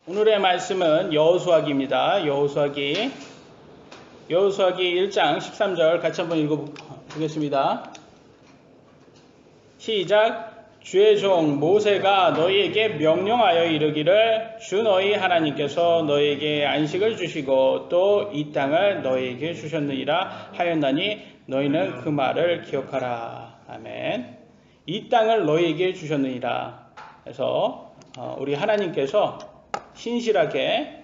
오늘의 말씀은 여호수아기입니다. 여호수아기 1장 13절 같이 한번 읽어보겠습니다. 시작. 주의 종 모세가 너희에게 명령하여 이르기를 주 너희 하나님께서 너희에게 안식을 주시고 또 이 땅을 너희에게 주셨느니라 하였나니 너희는 그 말을 기억하라. 아멘. 이 땅을 너희에게 주셨느니라. 그래서 우리 하나님께서 신실하게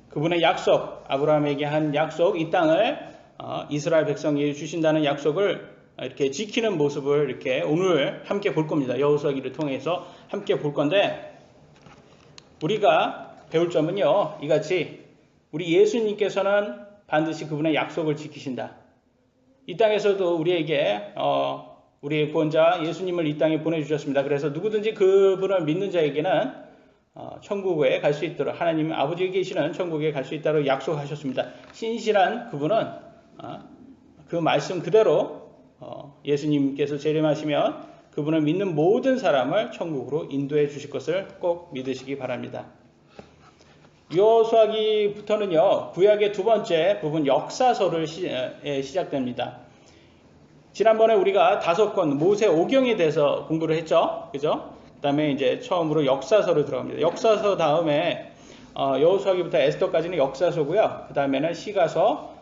그분의 약속, 아브라함에게 한 약속, 이 땅을 이스라엘 백성에게 주신다는 약속을 이렇게 지키는 모습을 이렇게 오늘 함께 볼 겁니다. 여호수아기를 통해서 함께 볼 건데, 우리가 배울 점은요, 이같이 우리 예수님께서는 반드시 그분의 약속을 지키신다. 이 땅에서도 우리에게 우리의 구원자 예수님을 이 땅에 보내주셨습니다. 그래서 누구든지 그분을 믿는 자에게는 천국에 갈 수 있도록, 하나님 아버지에 계시는 천국에 갈 수 있도록 약속하셨습니다. 신실한 그분은 그 말씀 그대로 예수님께서 재림하시면 그분을 믿는 모든 사람을 천국으로 인도해 주실 것을 꼭 믿으시기 바랍니다. 여호수아기부터는요, 구약의 두 번째 부분 역사서를 시작됩니다. 지난번에 우리가 5권 모세 오경에 대해서 공부를 했죠, 그죠? 그 다음에 이제 처음으로 역사서로 들어갑니다. 역사서 다음에 여호수아기부터 에스더까지는 역사서고요. 그 다음에는 시가서,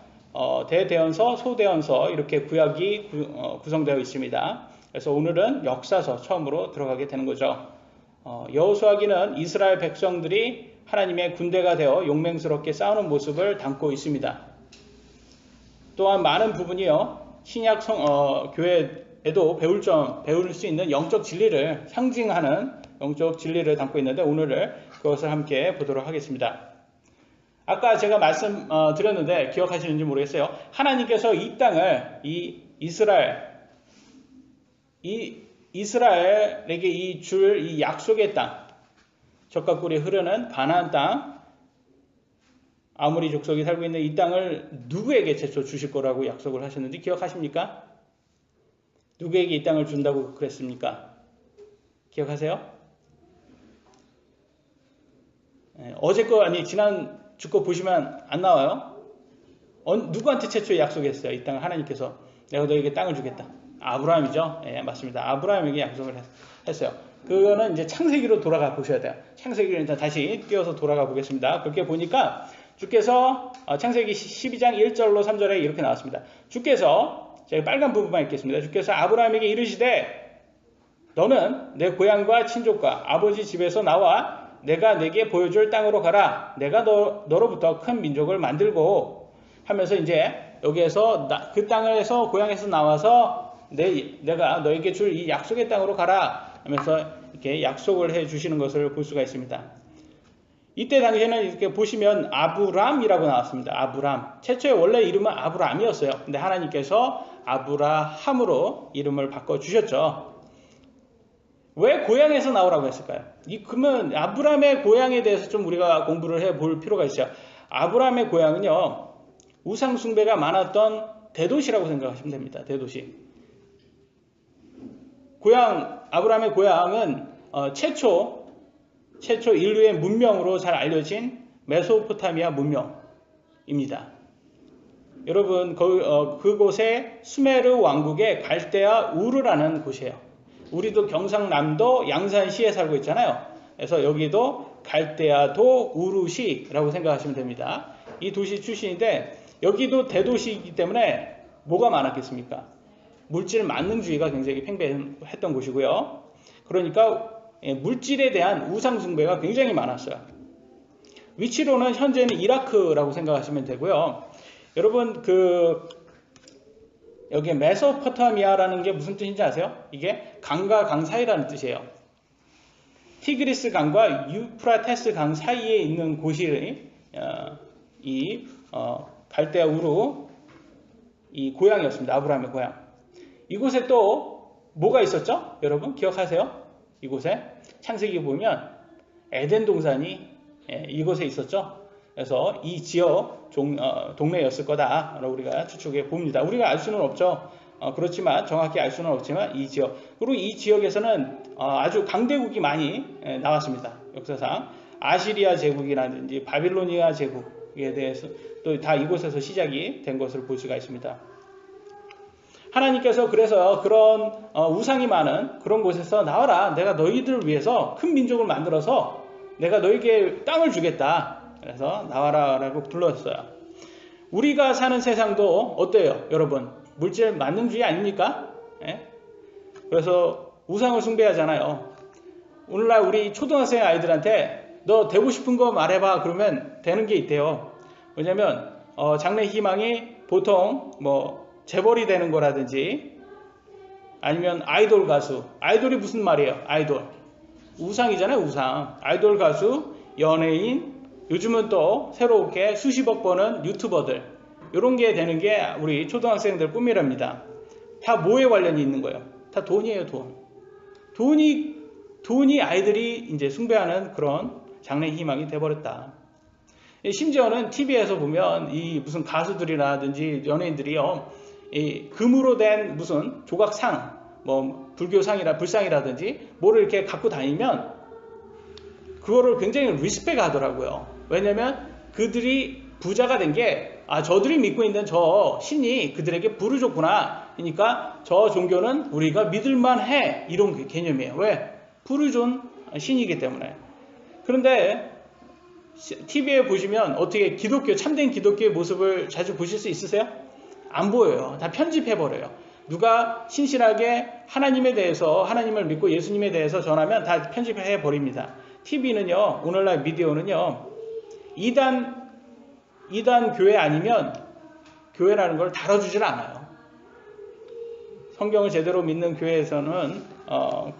대대언서, 소대언서 이렇게 구약이 구성되어 있습니다. 그래서 오늘은 역사서 처음으로 들어가게 되는 거죠. 여호수아기는 이스라엘 백성들이 하나님의 군대가 되어 용맹스럽게 싸우는 모습을 담고 있습니다. 또한 많은 부분이요, 신약 교회에도 배울 수 있는 영적 진리를 상징하는 영적 진리를 담고 있는데, 오늘은 그것을 함께 보도록 하겠습니다. 아까 제가 말씀 드렸는데 기억하시는지 모르겠어요. 하나님께서 이 땅을 이스라엘에게 이 약속의 땅, 젖과 꿀이 흐르는 가나안 땅, 아모리 족속이 살고 있는 이 땅을 누구에게 최초 주실 거라고 약속을 하셨는지 기억하십니까? 누구에게 이 땅을 준다고 그랬습니까? 기억하세요? 어제 거 아니 지난 주 거 보시면 안 나와요? 누구한테 최초에 약속했어요? 이 땅을 하나님께서 내가 너에게 땅을 주겠다. 아브라함이죠? 예, 맞습니다. 아브라함에게 약속을 했어요. 그거는 이제 창세기로 돌아가 보셔야 돼요. 창세기를 일단 다시 띄워서 돌아가 보겠습니다. 그렇게 보니까 주께서 창세기 12장 1절로 3절에 이렇게 나왔습니다. 주께서, 제가 빨간 부분만 읽겠습니다. 주께서 아브라함에게 이르시되 너는 내 고향과 친족과 아버지 집에서 나와 내가 내게 보여줄 땅으로 가라. 내가 너로부터 큰 민족을 만들고 하면서 이제 여기에서 그 땅에서 고향에서 나와서 내가 너에게 줄 이 약속의 땅으로 가라 하면서 이렇게 약속을 해 주시는 것을 볼 수가 있습니다. 이때 당시에는 이렇게 보시면 아브람이라고 나왔습니다. 아브람. 최초의 원래 이름은 아브람이었어요. 근데 하나님께서 아브라함으로 이름을 바꿔주셨죠. 왜 고향에서 나오라고 했을까요? 그러면 아브람의 고향에 대해서 좀 우리가 공부를 해볼 필요가 있어요. 아브람의 고향은요, 우상숭배가 많았던 대도시라고 생각하시면 됩니다. 대도시. 아브람의 고향은 최초 인류의 문명으로 잘 알려진 메소포타미아 문명입니다. 여러분, 그곳에 수메르 왕국의 갈대아 우르라는 곳이에요. 우리도 경상남도 양산시에 살고 있잖아요. 그래서 여기도 갈대아도 우르시라고 생각하시면 됩니다. 이 도시 출신인데, 여기도 대도시이기 때문에 뭐가 많았겠습니까? 물질 만능주의가 굉장히 팽배했던 곳이고요. 그러니까 물질에 대한 우상숭배가 굉장히 많았어요. 위치로는 현재는 이라크라고 생각하시면 되고요. 여러분, 여기 메소포타미아라는 게 무슨 뜻인지 아세요? 이게 강과 강 사이라는 뜻이에요. 티그리스 강과 유프라테스 강 사이에 있는 곳이 갈대아 우르 이 고향이었습니다. 아브라함의 고향. 이곳에 또 뭐가 있었죠? 여러분 기억하세요? 이곳에 창세기 보면 에덴 동산이 이곳에 있었죠. 그래서 이 지역 동네였을 거다라고 우리가 추측해 봅니다. 우리가 알 수는 없죠. 그렇지만 정확히 알 수는 없지만 이 지역, 그리고 이 지역에서는 아주 강대국이 많이 나왔습니다. 역사상 아시리아 제국이라든지 바빌로니아 제국에 대해서 또 다 이곳에서 시작이 된 것을 볼 수가 있습니다. 하나님께서 그래서 그런 우상이 많은 그런 곳에서 나와라. 내가 너희들을 위해서 큰 민족을 만들어서 내가 너희에게 땅을 주겠다. 그래서 나와라 라고 불렀어요. 우리가 사는 세상도 어때요? 여러분, 물질 만능주의 아닙니까? 예? 그래서 우상을 숭배하잖아요. 오늘날 우리 초등학생 아이들한테 너 되고 싶은 거 말해봐 그러면 되는 게 있대요. 왜냐면 장래 희망이 보통 뭐 재벌이 되는 거라든지 아니면 아이돌 가수. 아이돌이 무슨 말이에요? 아이돌 우상이잖아요. 우상. 아이돌 가수, 연예인, 요즘은 또 새롭게 수십억 버는 유튜버들, 이런 게 되는 게 우리 초등학생들 꿈이랍니다. 다 뭐에 관련이 있는 거예요? 다 돈이에요. 돈이 아이들이 이제 숭배하는 그런 장래 희망이 돼버렸다. 심지어는 TV에서 보면 이 무슨 가수들이라든지 연예인들이요, 이 금으로 된 무슨 조각상, 뭐 불상이라든지 뭐를 이렇게 갖고 다니면 그거를 굉장히 리스펙 하더라고요. 왜냐면 그들이 부자가 된 게, 저들이 믿고 있는 저 신이 그들에게 부를 줬구나. 그러니까 저 종교는 우리가 믿을만 해. 이런 개념이에요. 왜? 부를 준 신이기 때문에. 그런데 TV에 보시면 어떻게 참된 기독교의 모습을 자주 보실 수 있으세요? 안 보여요. 다 편집해버려요. 누가 신실하게 하나님에 대해서, 하나님을 믿고 예수님에 대해서 전하면 다 편집해버립니다. TV는요, 오늘날 미디어는요, 이단 교회 아니면 교회라는 걸 다뤄주질 않아요. 성경을 제대로 믿는 교회에서는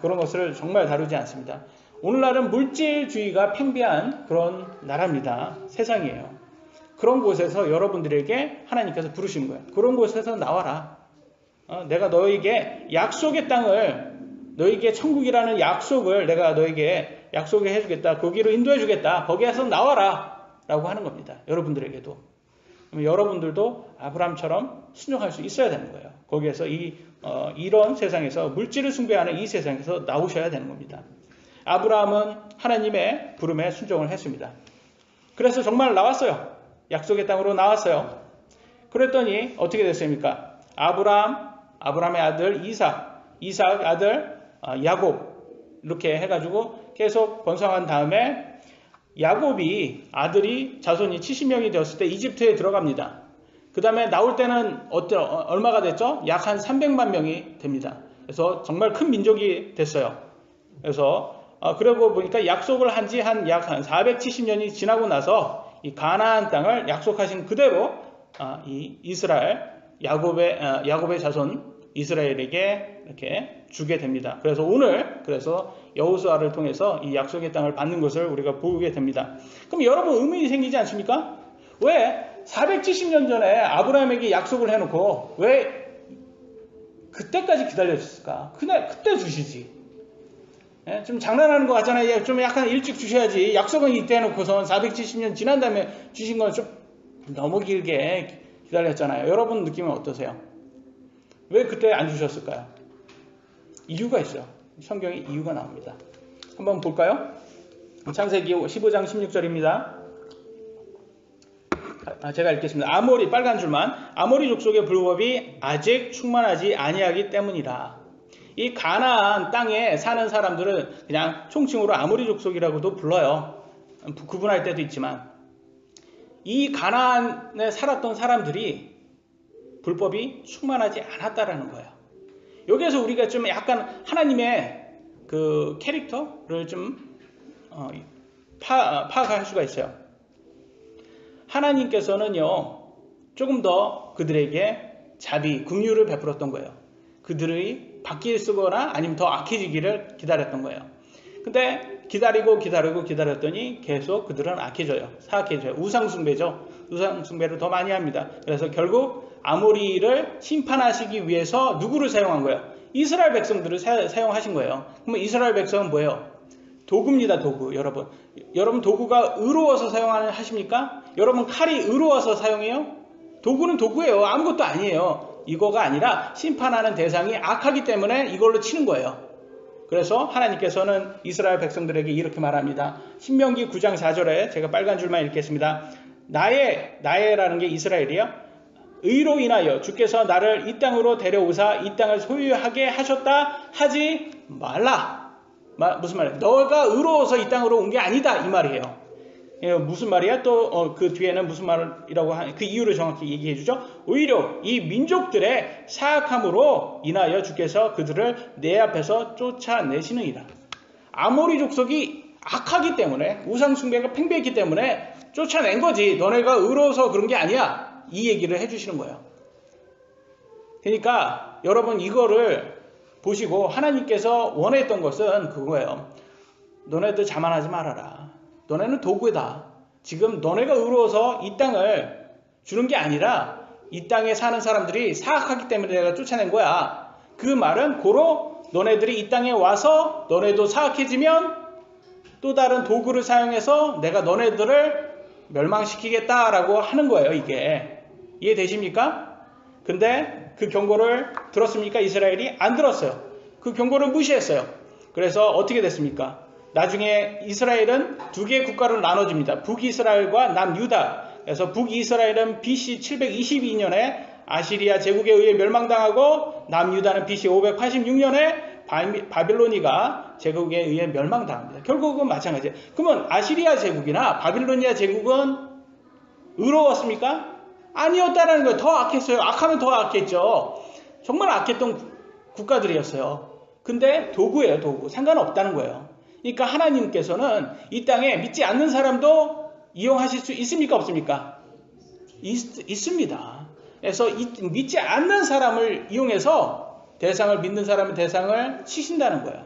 그런 것을 정말 다루지 않습니다. 오늘날은 물질주의가 팽배한 그런 나라입니다. 세상이에요. 그런 곳에서 여러분들에게 하나님께서 부르신 거예요. 그런 곳에서 나와라. 내가 너에게 약속의 땅을, 너에게 천국이라는 약속을 내가 너에게 약속을 해주겠다. 거기로 인도해주겠다. 거기에서 나와라 라고 하는 겁니다. 여러분들에게도. 그럼 여러분들도 아브라함처럼 순종할 수 있어야 되는 거예요. 거기에서 이런 세상에서, 물질을 숭배하는 이 세상에서 나오셔야 되는 겁니다. 아브라함은 하나님의 부름에 순종을 했습니다. 그래서 정말 나왔어요. 약속의 땅으로 나왔어요. 그랬더니 어떻게 됐습니까? 아브라함의 아들 이삭 아들 야곱, 이렇게 해가지고 계속 번성한 다음에 야곱이 자손이 70명이 되었을 때 이집트에 들어갑니다. 그 다음에 나올 때는 얼마가 됐죠? 약 한 300만 명이 됩니다. 그래서 정말 큰 민족이 됐어요. 그래서 그러고 보니까 약속을 한 지 약 한 470년이 지나고 나서 이 가나안 땅을 약속하신 그대로 이 야곱의 자손 이스라엘에게 이렇게 주게 됩니다. 그래서 오늘 여호수아를 통해서 이 약속의 땅을 받는 것을 우리가 보게 됩니다. 그럼 여러분 의문이 생기지 않습니까? 왜 470년 전에 아브라함에게 약속을 해놓고 왜 그때까지 기다려줬을까? 그때 주시지. 예? 좀 장난하는 것 같잖아요. 좀 약간 일찍 주셔야지. 약속은 이때 해놓고선 470년 지난 다음에 주신 건 좀 너무 길게 기다렸잖아요. 여러분 느낌은 어떠세요? 왜 그때 안 주셨을까요? 이유가 있어요. 성경에 이유가 나옵니다. 한번 볼까요? 창세기 15장 16절입니다. 제가 읽겠습니다. 빨간 줄만. 아모리 족속의 불법이 아직 충만하지 아니하기 때문이라. 이 가나안 땅에 사는 사람들은 그냥 총칭으로 아모리 족속이라고도 불러요. 구분할 때도 있지만, 이 가나안에 살았던 사람들이 불법이 충만하지 않았다라는 거예요. 여기에서 우리가 좀 약간 하나님의 그 캐릭터를 좀 파악할 수가 있어요. 하나님께서는요, 조금 더 그들에게 긍휼을 베풀었던 거예요. 그들이 바뀌거나 아니면 더 악해지기를 기다렸던 거예요. 근데 기다렸더니 계속 그들은 사악해져요. 우상숭배죠. 우상숭배를 더 많이 합니다. 그래서 결국 아모리를 심판하시기 위해서 누구를 사용한 거예요? 이스라엘 백성들을 사용하신 거예요. 그러면 이스라엘 백성은 뭐예요? 도구입니다. 도구. 여러분 도구가 의로워서 하십니까? 여러분 칼이 의로워서 사용해요? 도구는 도구예요. 아무것도 아니에요. 이거가 아니라 심판하는 대상이 악하기 때문에 이걸로 치는 거예요. 그래서 하나님께서는 이스라엘 백성들에게 이렇게 말합니다. 신명기 9장 4절에 제가 빨간 줄만 읽겠습니다. 나의라는 게 이스라엘이요. 의로 인하여 주께서 나를 이 땅으로 데려오사 이 땅을 소유하게 하셨다 하지 말라. 무슨 말이에요? 너가 의로워서 이 땅으로 온 게 아니다 이 말이에요. 무슨 말이야? 또 그 뒤에는 무슨 말이라고 그 이유를 정확히 얘기해 주죠. 오히려 이 민족들의 사악함으로 인하여 주께서 그들을 내 앞에서 쫓아내시느니라. 아모리 족속이 악하기 때문에 우상 숭배가 팽배했기 때문에 쫓아낸 거지. 너네가 의로워서 그런 게 아니야. 이 얘기를 해주시는 거예요. 그러니까 여러분 이거를 보시고 하나님께서 원했던 것은 그거예요. 너네들 자만하지 말아라. 너네는 도구다. 지금 너네가 의로워서 이 땅을 주는 게 아니라 이 땅에 사는 사람들이 사악하기 때문에 내가 쫓아낸 거야. 그 말은 고로 너네들이 이 땅에 와서 너네도 사악해지면 또 다른 도구를 사용해서 내가 너네들을 멸망시키겠다라고 하는 거예요. 이게 이해되십니까? 근데 그 경고를 들었습니까? 이스라엘이 안 들었어요. 그 경고를 무시했어요. 그래서 어떻게 됐습니까? 나중에 이스라엘은 두 개의 국가로 나눠집니다. 북이스라엘과 남유다. 그래서 북이스라엘은 BC 722년에 아시리아 제국에 의해 멸망당하고 남유다는 BC 586년에 바빌로니가 제국에 의해 멸망당합니다. 결국은 마찬가지예요. 그러면 아시리아 제국이나 바빌로니아 제국은 의로웠습니까? 아니었다라는 거예요. 더 악했어요. 악하면 더 악했죠. 정말 악했던 국가들이었어요. 근데 도구예요. 도구. 상관없다는 거예요. 그러니까 하나님께서는 이 땅에 믿지 않는 사람도 이용하실 수 있습니까? 없습니까? 있습니다. 그래서 믿지 않는 사람을 이용해서 대상을 믿는 사람의 대상을 치신다는 거예요.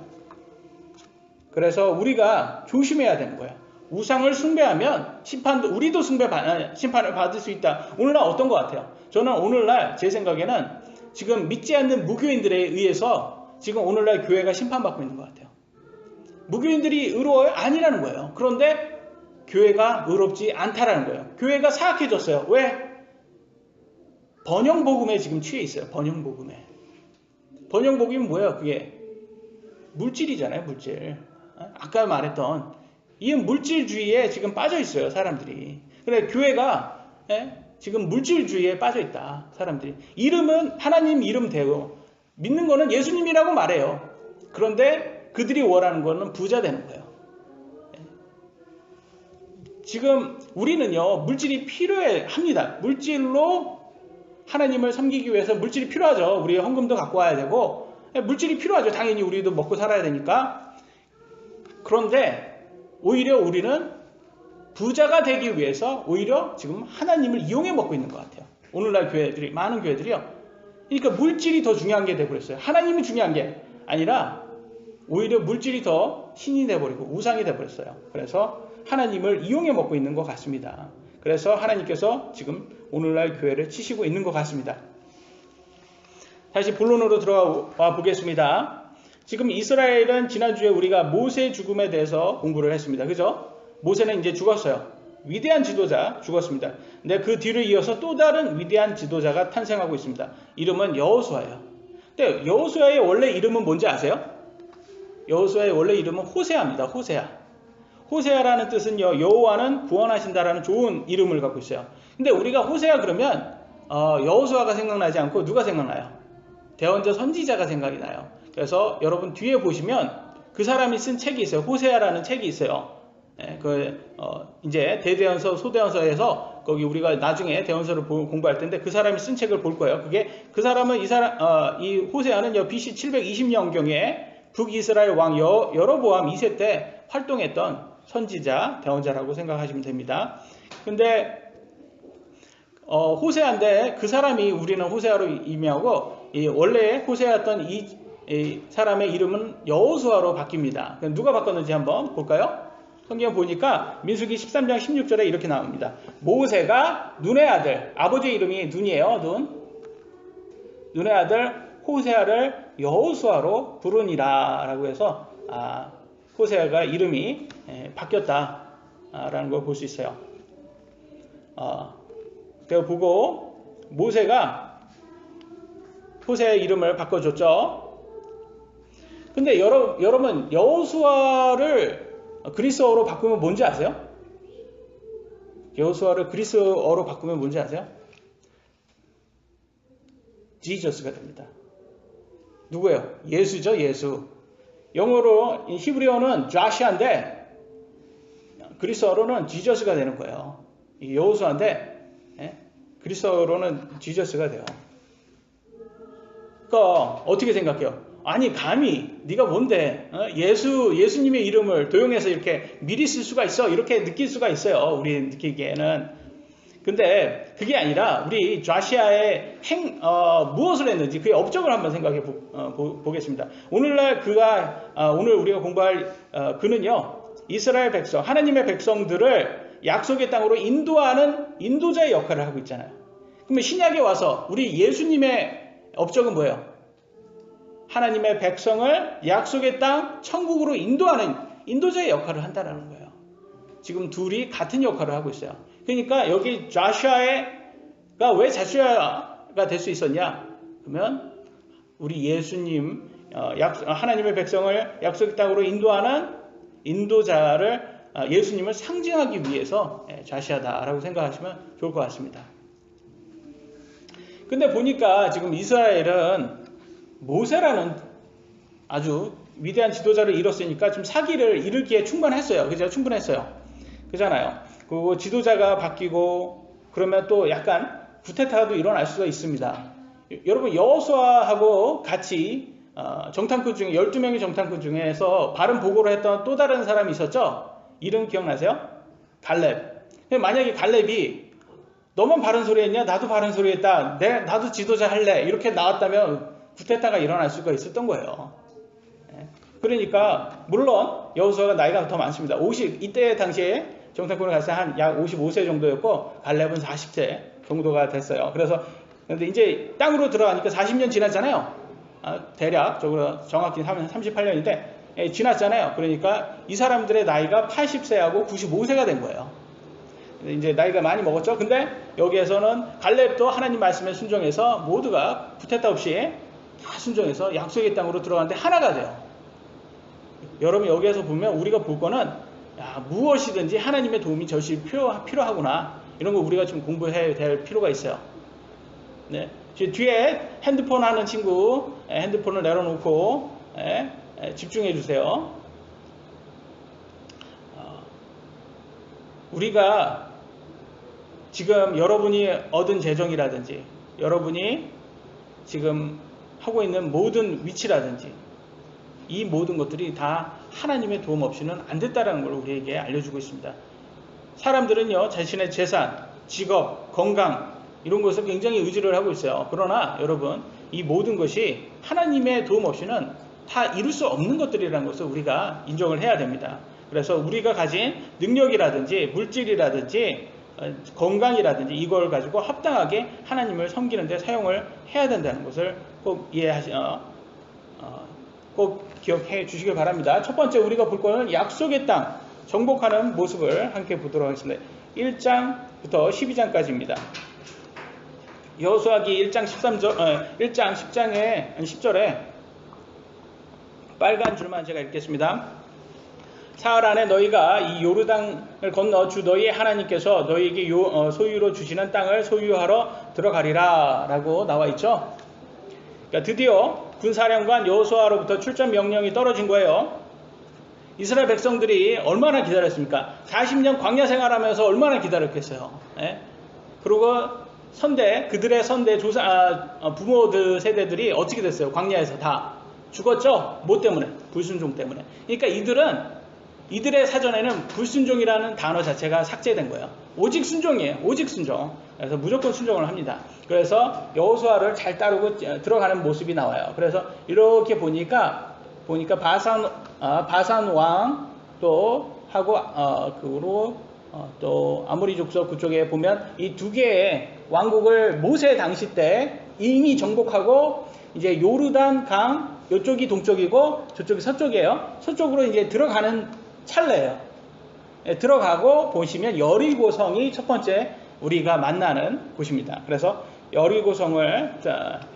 그래서 우리가 조심해야 되는 거예요. 우상을 숭배하면 우리도 심판을 받을 수 있다. 오늘날 어떤 것 같아요? 저는 오늘날 제 생각에는 지금 믿지 않는 무교인들에 의해서 지금 오늘날 교회가 심판받고 있는 것 같아요. 무교인들이 의로워요? 아니라는 거예요. 그런데 교회가 의롭지 않다라는 거예요. 교회가 사악해졌어요. 왜? 번영복음에 지금 취해 있어요. 번영복음에. 번영복음이 뭐예요? 그게 물질이잖아요. 물질. 아까 말했던 이 물질주의에 지금 빠져 있어요. 사람들이. 그래 교회가 지금 물질주의에 빠져 있다. 사람들이. 이름은 하나님 이름 대고 믿는 거는 예수님이라고 말해요. 그런데 그들이 원하는 거는 부자 되는 거예요. 지금 우리는요, 물질이 필요해 합니다. 물질로 하나님을 섬기기 위해서 물질이 필요하죠. 우리 헌금도 갖고 와야 되고, 물질이 필요하죠. 당연히 우리도 먹고 살아야 되니까. 그런데 오히려 우리는 부자가 되기 위해서 오히려 지금 하나님을 이용해 먹고 있는 것 같아요. 오늘날 교회들이, 많은 교회들이요. 그러니까 물질이 더 중요한 게 돼버렸어요. 하나님이 중요한 게 아니라 오히려 물질이 더 신이 돼버리고 우상이 돼버렸어요. 그래서 하나님을 이용해 먹고 있는 것 같습니다. 그래서 하나님께서 지금 오늘날 교회를 치시고 있는 것 같습니다. 다시 본론으로 들어와 보겠습니다. 지금 이스라엘은 지난주에 우리가 모세 죽음에 대해서 공부를 했습니다. 그죠? 모세는 이제 죽었어요. 위대한 지도자 죽었습니다. 근데 그 뒤를 이어서 또 다른 위대한 지도자가 탄생하고 있습니다. 이름은 여호수아예요. 근데 여호수아의 원래 이름은 뭔지 아세요? 여호수아의 원래 이름은 호세아입니다. 호세아. 호세아라는 뜻은요, 여호와는 구원하신다라는 좋은 이름을 갖고 있어요. 근데 우리가 호세아 그러면 여호수아가 생각나지 않고 누가 생각나요? 대언자 선지자가 생각이 나요. 그래서 여러분 뒤에 보시면 그 사람이 쓴 책이 있어요. 호세아라는 책이 있어요. 이제 대대언서, 소대언서에서 거기 우리가 나중에 대언서를 공부할 텐데 그 사람이 쓴 책을 볼 거예요. 그 사람은 이 호세아는 BC 720년경에 북이스라엘 왕 여로보암 2세 때 활동했던 선지자, 대언자라고 생각하시면 됩니다. 근데 호세아인데 그 사람이 우리는 호세아로 임명하고 원래 호세아였던 이 사람의 이름은 여호수아로 바뀝니다. 누가 바꿨는지 한번 볼까요? 성경 보니까 민수기 13장 16절에 이렇게 나옵니다. 모세가 눈의 아들, 아버지의 이름이 눈이에요. 눈의 아들 호세아를 여호수아로 부르니라 라고 해서 호세아가 이름이 바뀌었다라는 걸 볼 수 있어요. 그걸 보고 모세가 호세아의 이름을 바꿔줬죠. 근데 여러분 여호수아를 그리스어로 바꾸면 뭔지 아세요? 여호수아를 그리스어로 바꾸면 뭔지 아세요? 지저스가 됩니다. 누구예요? 예수죠, 예수. 영어로 히브리어는 좌시아인데 그리스어로는 지저스가 되는 거예요. 여호수아인데 그리스어로는 지저스가 돼요. 그러니까 어떻게 생각해요? 아니 감히 네가 뭔데 예수님의 이름을 도용해서 이렇게 미리 쓸 수가 있어? 이렇게 느낄 수가 있어요. 우리 느끼기에는. 근데 그게 아니라 우리 좌시아의 무엇을 했는지 그의 업적을 한번 생각해 보겠습니다. 오늘날 오늘 우리가 공부할 그는요, 이스라엘 백성, 하나님의 백성들을 약속의 땅으로 인도하는 인도자의 역할을 하고 있잖아요. 그러면 신약에 와서 우리 예수님의 업적은 뭐예요? 하나님의 백성을 약속의 땅 천국으로 인도하는 인도자의 역할을 한다는 거예요. 지금 둘이 같은 역할을 하고 있어요. 그러니까 여기 좌시아가 왜 좌시아가 될 수 있었냐? 그러면 우리 예수님, 하나님의 백성을 약속의 땅으로 인도하는 인도자를 예수님을 상징하기 위해서 좌시아다라고 생각하시면 좋을 것 같습니다. 근데 보니까 지금 이스라엘은 모세라는 아주 위대한 지도자를 잃었으니까 좀 사기를 잃을기에 충분했어요. 그죠? 충분했어요. 그잖아요. 그리고 지도자가 바뀌고 그러면 또 약간 구테타도 일어날 수가 있습니다. 여러분 여호수아하고 같이 정탐꾼 중에 12명의 정탐꾼 중에서 바른 보고를 했던 또 다른 사람이 있었죠? 이름 기억나세요? 갈렙. 만약에 갈렙이 너만 바른 소리 했냐? 나도 바른 소리 했다. 나도 지도자 할래. 이렇게 나왔다면 구테타가 일어날 수가 있었던 거예요. 그러니까 물론 여호수아가 나이가 더 많습니다. 이때 당시에 정탐꾼을 갔을 때 한 약 55세 정도였고 갈렙은 40세 정도가 됐어요. 그런데 이제 땅으로 들어가니까 40년 지났잖아요. 대략적으로 정확히 38년인데 지났잖아요. 그러니까 이 사람들의 나이가 80세하고 95세가 된 거예요. 이제 나이가 많이 먹었죠. 근데 여기에서는 갈렙도 하나님 말씀에 순종해서 모두가 구테타 없이 다 순종해서 약속의 땅으로 들어가는데 하나가 돼요. 여러분 여기에서 보면 우리가 볼 거는 무엇이든지 하나님의 도움이 절실히 필요하구나. 이런 거 우리가 좀 공부해야 될 필요가 있어요. 네. 뒤에 핸드폰 하는 친구 핸드폰을 내려놓고 집중해 주세요. 우리가 지금 여러분이 얻은 재정이라든지 여러분이 지금 하고 있는 모든 위치라든지 이 모든 것들이 다 하나님의 도움 없이는 안 됐다는 걸 우리에게 알려주고 있습니다. 사람들은요 자신의 재산, 직업, 건강 이런 것을 굉장히 의지를 하고 있어요. 그러나 여러분 이 모든 것이 하나님의 도움 없이는 다 이룰 수 없는 것들이라는 것을 우리가 인정을 해야 됩니다. 그래서 우리가 가진 능력이라든지 물질이라든지 건강이라든지 이걸 가지고 합당하게 하나님을 섬기는 데 사용을 해야 된다는 것을 꼭 꼭 기억해 주시길 바랍니다. 첫 번째 우리가 볼 거는 약속의 땅 정복하는 모습을 함께 보도록 하겠습니다. 1장부터 12장까지입니다. 여호수아기 1장 10장의 10절에 빨간 줄만 제가 읽겠습니다. 사흘 안에 너희가 이 요르단을 건너 주 너희의 하나님께서 너희에게 소유로 주시는 땅을 소유하러 들어가리라 라고 나와 있죠. 그러니까 드디어 군사령관 여호수아로부터 출전 명령이 떨어진 거예요. 이스라엘 백성들이 얼마나 기다렸습니까? 40년 광야 생활하면서 얼마나 기다렸겠어요. 그리고 그들의 부모들 세대들이 어떻게 됐어요? 광야에서 다 죽었죠? 뭐 때문에? 불순종 때문에. 그러니까 이들의 사전에는 불순종이라는 단어 자체가 삭제된 거예요. 오직 순종이에요. 오직 순종. 그래서 무조건 순종을 합니다. 그래서 여호수아를 잘 따르고 들어가는 모습이 나와요. 그래서 이렇게 보니까 바산 왕 또 하고 또 아모리 족속 그쪽에 보면 이 두 개의 왕국을 모세 당시 때 이미 정복하고 이제 요르단 강 이쪽이 동쪽이고 저쪽이 서쪽이에요. 서쪽으로 이제 들어가는 찰나예요. 들어가고 보시면 여리고성이 첫 번째 우리가 만나는 곳입니다. 그래서 여리고성을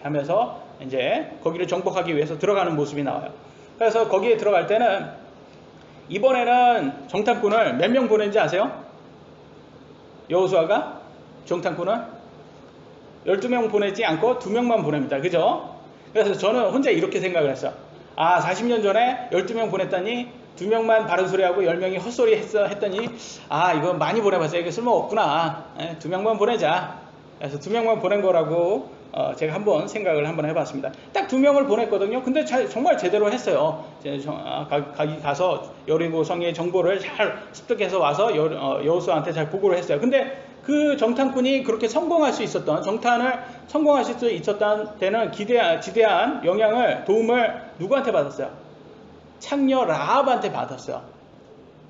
하면서 이제 거기를 정복하기 위해서 들어가는 모습이 나와요. 그래서 거기에 들어갈 때는 이번에는 정탐꾼을 몇 명 보낸지 아세요? 여호수아가 정탐꾼을 12명 보내지 않고 2명만 보냅니다. 그죠? 그래서 저는 혼자 이렇게 생각을 했어요. 40년 전에 12명 보냈더니 2명만 바른 소리하고 10명이 헛소리 했더니 이거 많이 보내봤어요. 이게 쓸모없구나. 2명만 보내자. 그래서 2명만 보낸 거라고 제가 한번 생각을 해봤습니다. 딱 2명을 보냈거든요. 근데 정말 제대로 했어요. 가서 여리고 성의 정보를 잘 습득해서 와서 여호수아한테 잘 보고를 했어요. 근데 그 정탐꾼이 그렇게 성공할 수 있었던, 정탐을 성공할 수 있었던 때는 지대한 도움을 누구한테 받았어요? 창녀 라합한테 받았어요.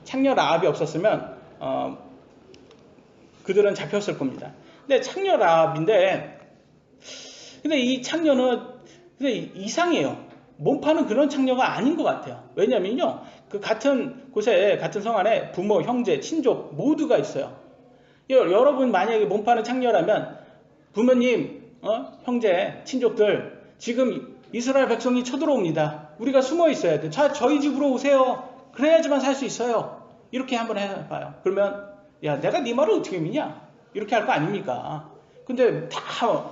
창녀 라합이 없었으면 그들은 잡혔을 겁니다. 근데 창녀 라합인데, 근데 이 창녀는 이상해요. 몸파는 그런 창녀가 아닌 것 같아요. 왜냐면요, 그 같은 곳에, 같은 성 안에 부모, 형제, 친족 모두가 있어요. 여러분 만약에 몸파는 창녀라면 부모님, 형제, 친족들 지금 이스라엘 백성이 쳐들어옵니다. 우리가 숨어 있어야 돼. 저희 집으로 오세요. 그래야지만 살 수 있어요. 이렇게 한번 해봐요. 그러면 내가 네 말을 어떻게 믿냐? 이렇게 할 거 아닙니까? 근데 다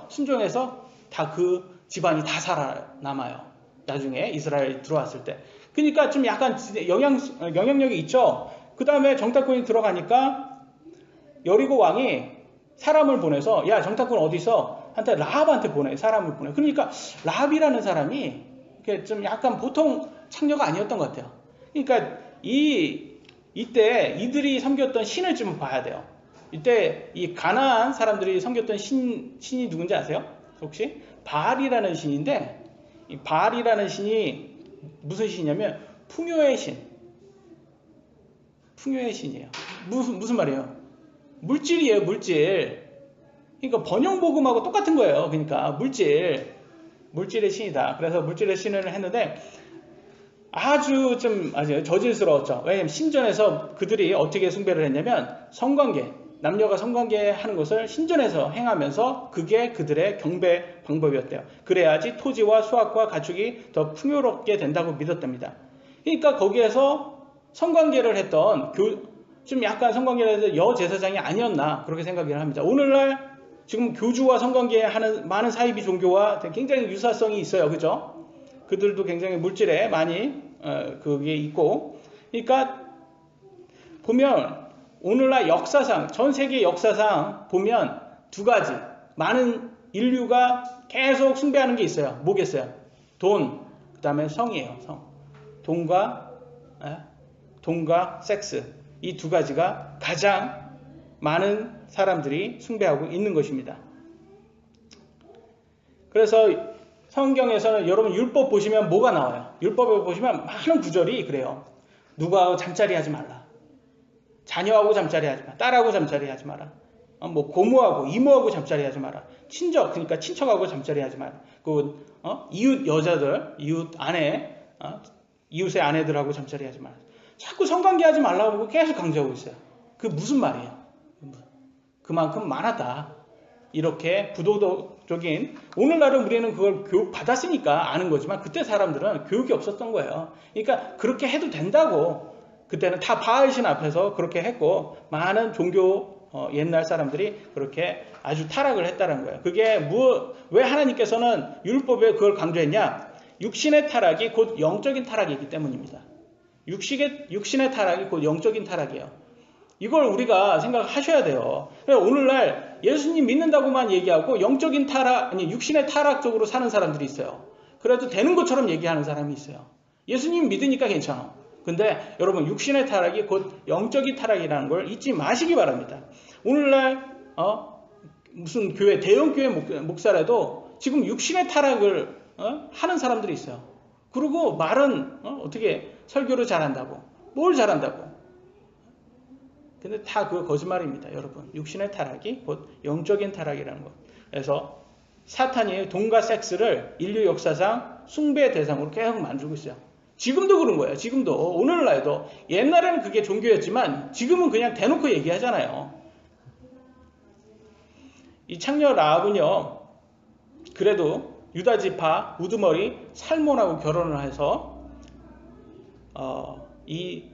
순종해서 다 그 집안이 다 살아남아요. 나중에 이스라엘 들어왔을 때. 그러니까 좀 약간 영향력이 있죠. 그 다음에 정탐꾼이 들어가니까 여리고 왕이 사람을 보내서 정탐꾼 어디 있어? 한테 라합한테 사람을 보내. 그러니까 라합이라는 사람이 좀 약간 보통 창녀가 아니었던 것 같아요. 그러니까 이때 이들이 섬겼던 신을 좀 봐야 돼요. 이때 이 가나안 사람들이 섬겼던 신이 누군지 아세요? 혹시? 바알이라는 신인데, 이 바알이라는 신이 무슨 신이냐면 풍요의 신. 풍요의 신이에요. 무슨 말이에요? 물질이에요, 물질. 그러니까 번영복음하고 똑같은 거예요. 그러니까 물질의 신이다. 그래서 물질의 신을 했는데 아주 저질스러웠죠. 왜냐하면 신전에서 그들이 어떻게 숭배를 했냐면 성관계, 남녀가 성관계 하는 것을 신전에서 행하면서 그게 그들의 경배 방법이었대요. 그래야지 토지와 수확과 가축이 더 풍요롭게 된다고 믿었답니다. 그러니까 거기에서 성관계를 했던 좀 약간 성관계를 해서 여제사장이 아니었나 그렇게 생각을 합니다. 오늘날 지금 교주와 성관계하는 많은 사이비 종교와 굉장히 유사성이 있어요. 그죠? 그들도 굉장히 물질에 많이 그게 있고, 그러니까 보면 오늘날 역사상, 전 세계 역사상 보면 두 가지 많은 인류가 계속 숭배하는 게 있어요. 뭐겠어요? 돈, 그 다음에 성이에요. 성. 돈과 섹스. 이 두 가지가 가장 많은 사람들이 숭배하고 있는 것입니다. 그래서 성경에서는 여러분 율법 보시면 뭐가 나와요? 율법에 보시면 많은 구절이 그래요. 누구하고 잠자리 하지 말라. 자녀하고 잠자리 하지 마라. 딸하고 잠자리 하지 마라. 고모하고 이모하고 잠자리 하지 마라. 친척, 그러니까 친척하고 잠자리 하지 마라. 이웃 여자들, 이웃 아내, 이웃의 아내들하고 잠자리 하지 마라. 자꾸 성관계 하지 말라고 계속 강조하고 있어요. 그 무슨 말이에요? 그만큼 많았다. 이렇게 부도덕적인, 오늘날은 우리는 그걸 교육 받았으니까 아는 거지만 그때 사람들은 교육이 없었던 거예요. 그러니까 그렇게 해도 된다고. 그때는 다 바알신 앞에서 그렇게 했고 많은 종교 옛날 사람들이 그렇게 아주 타락을 했다는 거예요. 그게 왜 하나님께서는 율법에 그걸 강조했냐? 육신의 타락이 곧 영적인 타락이기 때문입니다. 육신의 타락이 곧 영적인 타락이에요. 이걸 우리가 생각하셔야 돼요. 오늘날 예수님 믿는다고만 얘기하고 영적인 타락, 아니 육신의 타락적으로 사는 사람들이 있어요. 그래도 되는 것처럼 얘기하는 사람이 있어요. 예수님 믿으니까 괜찮아. 근데 여러분 육신의 타락이 곧 영적인 타락이라는 걸 잊지 마시기 바랍니다. 오늘날 무슨 교회, 대형 교회 목사라도 지금 육신의 타락을 하는 사람들이 있어요. 그리고 말은 어떻게 설교를 잘한다고, 뭘 잘한다고. 근데 다 그거 거짓말입니다, 여러분. 육신의 타락이 곧 영적인 타락이라는 것. 그래서 사탄이 돈과 섹스를 인류 역사상 숭배 대상으로 계속 만들고 있어요. 지금도 그런 거예요. 지금도. 오늘날도. 옛날에는 그게 종교였지만 지금은 그냥 대놓고 얘기하잖아요. 이 창녀 라합은요, 그래도 유다지파 우두머리 살몬하고 결혼을 해서 이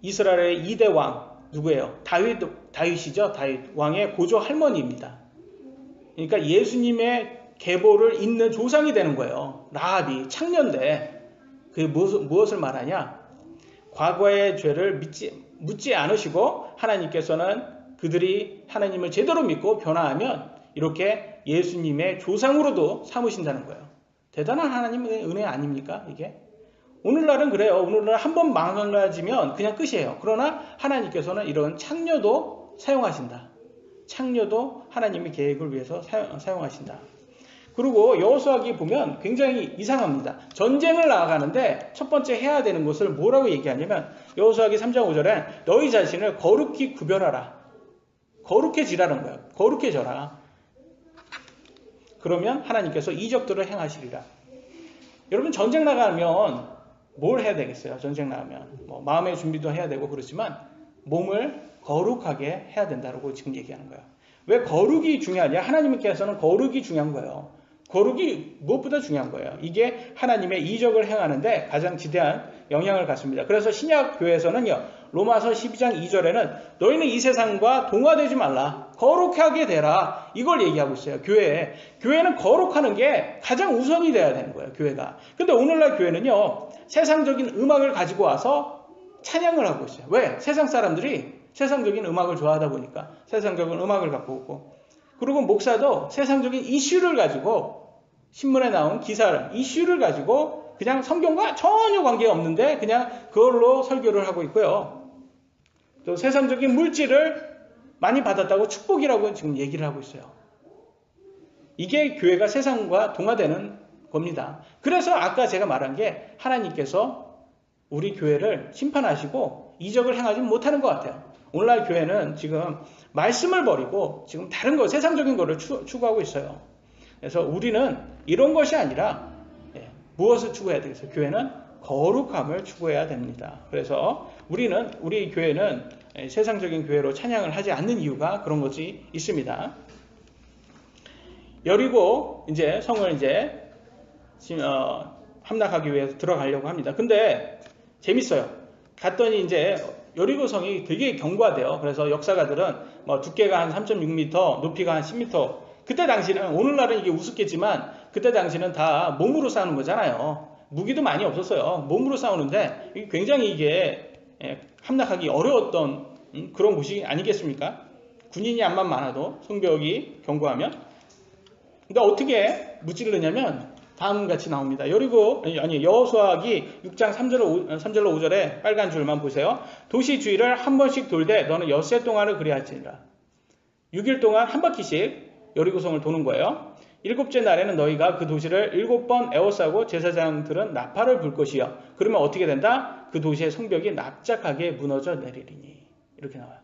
이스라엘의 2대 왕 누구예요? 다윗이죠. 다윗 왕의 고조 할머니입니다. 그러니까 예수님의 계보를 잇는 조상이 되는 거예요. 라합이 창녀인데 그게 무엇을 말하냐? 과거의 죄를 묻지 않으시고 하나님께서는 그들이 하나님을 제대로 믿고 변화하면 이렇게 예수님의 조상으로도 삼으신다는 거예요. 대단한 하나님의 은혜 아닙니까? 이게 오늘날은 그래요. 오늘날 한번 망가지면 그냥 끝이에요. 그러나 하나님께서는 이런 창녀도 사용하신다. 창녀도 하나님의 계획을 위해서 사용하신다. 그리고 여호수아기 보면 굉장히 이상합니다. 전쟁을 나아가는데 첫 번째 해야 되는 것을 뭐라고 얘기하냐면 여호수아기 3장 5절에 너희 자신을 거룩히 구별하라. 거룩해지라는 거예요. 거룩해져라. 그러면 하나님께서 이적들을 행하시리라. 여러분 전쟁 나가면 뭘 해야 되겠어요? 전쟁 나가면 뭐 마음의 준비도 해야 되고 그렇지만 몸을 거룩하게 해야 된다고 지금 얘기하는 거예요. 왜 거룩이 중요하냐? 하나님께서는 거룩이 중요한 거예요. 거룩이 무엇보다 중요한 거예요. 이게 하나님의 이적을 행하는데 가장 지대한 영향을 갖습니다. 그래서 신약 교회에서는요. 로마서 12장 2절에는 너희는 이 세상과 동화되지 말라. 거룩하게 되라. 이걸 얘기하고 있어요. 교회는 거룩하는 게 가장 우선이 돼야 되는 거예요. 교회가. 근데 오늘날 교회는요. 세상적인 음악을 가지고 와서 찬양을 하고 있어요. 왜? 세상 사람들이 세상적인 음악을 좋아하다 보니까 세상적인 음악을 갖고 오고 그리고 목사도 세상적인 이슈를 가지고 신문에 나온 이슈를 가지고 그냥 성경과 전혀 관계없는데 그냥 그걸로 설교를 하고 있고요. 또 세상적인 물질을 많이 받았다고 축복이라고 지금 얘기를 하고 있어요. 이게 교회가 세상과 동화되는 겁니다. 그래서 아까 제가 말한 게 하나님께서 우리 교회를 심판하시고 이적을 행하지 못하는 것 같아요. 오늘날 교회는 지금 말씀을 버리고 지금 다른 거 세상적인 거를 추구하고 있어요. 그래서 우리는 이런 것이 아니라 무엇을 추구해야 되겠어요? 교회는 거룩함을 추구해야 됩니다. 그래서 우리 교회는 세상적인 교회로 찬양을 하지 않는 이유가 그런 것이 있습니다. 여리고 이제 성을 이제 함락하기 위해서 들어가려고 합니다. 근데 재밌어요. 갔더니 이제 여리고 성이 되게 견고하대요. 그래서 역사가들은 뭐 두께가 한 3.6m, 높이가 한 10m. 그때 당시는 오늘날은 이게 우습겠지만 그때 당시는 다 몸으로 싸우는 거잖아요. 무기도 많이 없었어요. 몸으로 싸우는데 굉장히 이게 함락하기 어려웠던 그런 곳이 아니겠습니까? 군인이 암만 많아도 성벽이 견고하면. 근데 어떻게 무찌르느냐면 다음같이 나옵니다. 여호수아기 6장 3절로 5절에 빨간 줄만 보세요. 도시 주위를 한 번씩 돌되 너는 엿새 동안을 그리할지니라. 6일 동안 한 바퀴씩 여리고성을 도는 거예요. 7째 날에는 너희가 그 도시를 7번 에워싸고 제사장들은 나팔을 불 것이요. 그러면 어떻게 된다? 그 도시의 성벽이 납작하게 무너져 내리리니. 이렇게 나와요.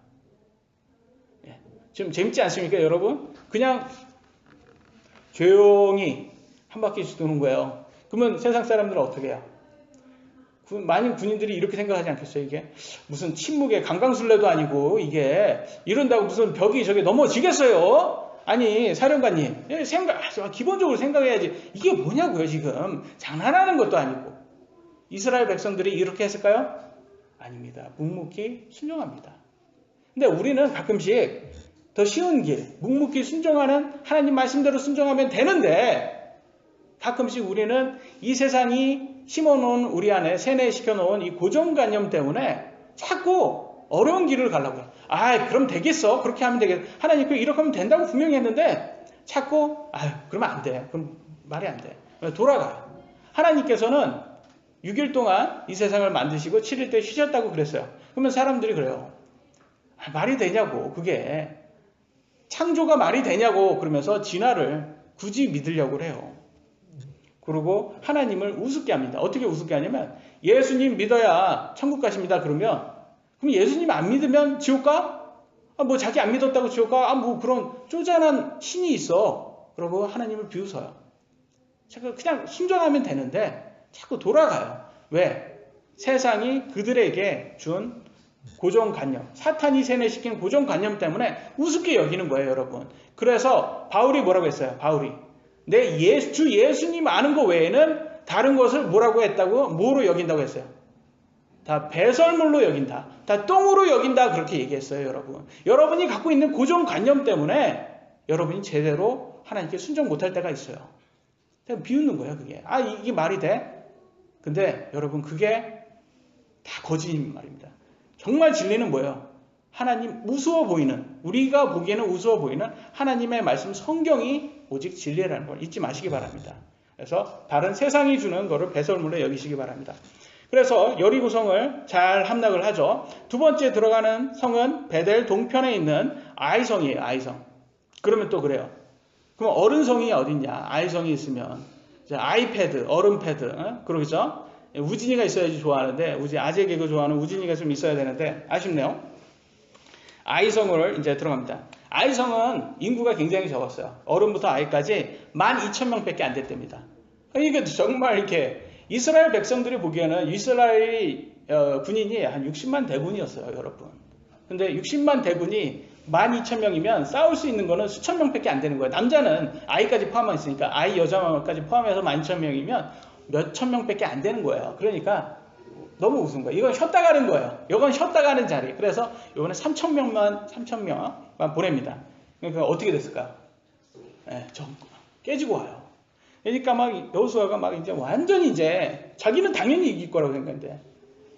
지금 재밌지 않습니까, 여러분? 그냥 조용히 한 바퀴씩 도는 거예요. 그러면 세상 사람들은 어떻게 해요? 많은 군인들이 이렇게 생각하지 않겠어요? 이게 무슨 침묵의 강강술래도 아니고 이게 이런다고 무슨 벽이 저게 넘어지겠어요? 아니 사령관님 기본적으로 생각해야지. 이게 뭐냐고요 지금. 장난하는 것도 아니고. 이스라엘 백성들이 이렇게 했을까요? 아닙니다. 묵묵히 순종합니다. 근데 우리는 가끔씩 더 쉬운 길, 묵묵히 순종하는 하나님 말씀대로 순종하면 되는데 가끔씩 우리는 이 세상이 심어놓은 우리 안에 세뇌시켜놓은 이 고정관념 때문에 자꾸 어려운 길을 가려고 해요. 그럼 되겠어. 그렇게 하면 되겠어. 하나님 이렇게 하면 된다고 분명히 했는데 자꾸 그러면 안 돼. 그럼 말이 안 돼. 돌아가요. 하나님께서는 6일 동안 이 세상을 만드시고 7일 때 쉬셨다고 그랬어요. 그러면 사람들이 그래요. 말이 되냐고. 그게 창조가 말이 되냐고. 그러면서 진화를 굳이 믿으려고 해요. 그리고 하나님을 우습게 합니다. 어떻게 우습게 하냐면 예수님 믿어야 천국 가십니다. 그럼 예수님 안 믿으면 지옥 가? 뭐 자기 안 믿었다고 지옥 가? 뭐 그런 쪼잔한 신이 있어. 그러고 하나님을 비웃어요. 그냥 순종하면 되는데 자꾸 돌아가요. 왜? 세상이 그들에게 준 고정관념, 사탄이 세뇌시킨 고정관념 때문에 우습게 여기는 거예요, 여러분. 그래서 바울이 뭐라고 했어요? 바울이 주 예수님 아는 거 외에는 다른 것을 뭐라고 했다고? 뭐로 여긴다고 했어요? 다 배설물로 여긴다. 다 똥으로 여긴다. 그렇게 얘기했어요, 여러분. 여러분이 갖고 있는 고정관념 때문에 여러분이 제대로 하나님께 순종 못할 때가 있어요. 그냥 비웃는 거예요, 그게. 아, 이게 말이 돼? 근데 여러분, 그게 다 거짓인 말입니다. 정말 진리는 뭐예요? 하나님 우스워 보이는, 우리가 보기에는 우스워 보이는 하나님의 말씀 성경이 오직 진리라는 걸 잊지 마시기 바랍니다. 그래서 다른 세상이 주는 거를 배설물로 여기시기 바랍니다. 그래서 여리고성을 잘 함락을 하죠. 두 번째 들어가는 성은 베델 동편에 있는 아이성이에요. 아이성. 그러면 또 그래요. 그럼 어른성이 어딨냐? 아이성이 있으면 이제 아이패드, 어른패드, 그러겠죠? 우진이가 있어야지 좋아하는데 아재 개그 좋아하는 우진이가 좀 있어야 되는데 아쉽네요. 아이성을 이제 들어갑니다. 아이성은 인구가 굉장히 적었어요. 어른부터 아이까지 12,000명밖에 안 됐답니다. 이게 정말 이렇게 이스라엘 백성들이 보기에는 이스라엘 군인이 한 60만 대군이었어요, 여러분. 근데 60만 대군이 12,000명이면 싸울 수 있는 거는 수천 명밖에 안 되는 거예요. 남자는 아이까지 포함하고 있으니까 아이 여자까지 포함해서 12,000명이면 몇천 명밖에 안 되는 거예요. 그러니까 너무 우스운 거예요. 이건 쉬었다 가는 거예요. 이건 쉬었다 가는 자리. 그래서 이번에 3,000명만 보냅니다. 그러니까 어떻게 됐을까? 네, 깨지고 와요. 그러니까 막 여호수아가 막 이제 완전히 이제 자기는 당연히 이길 거라고 생각했는데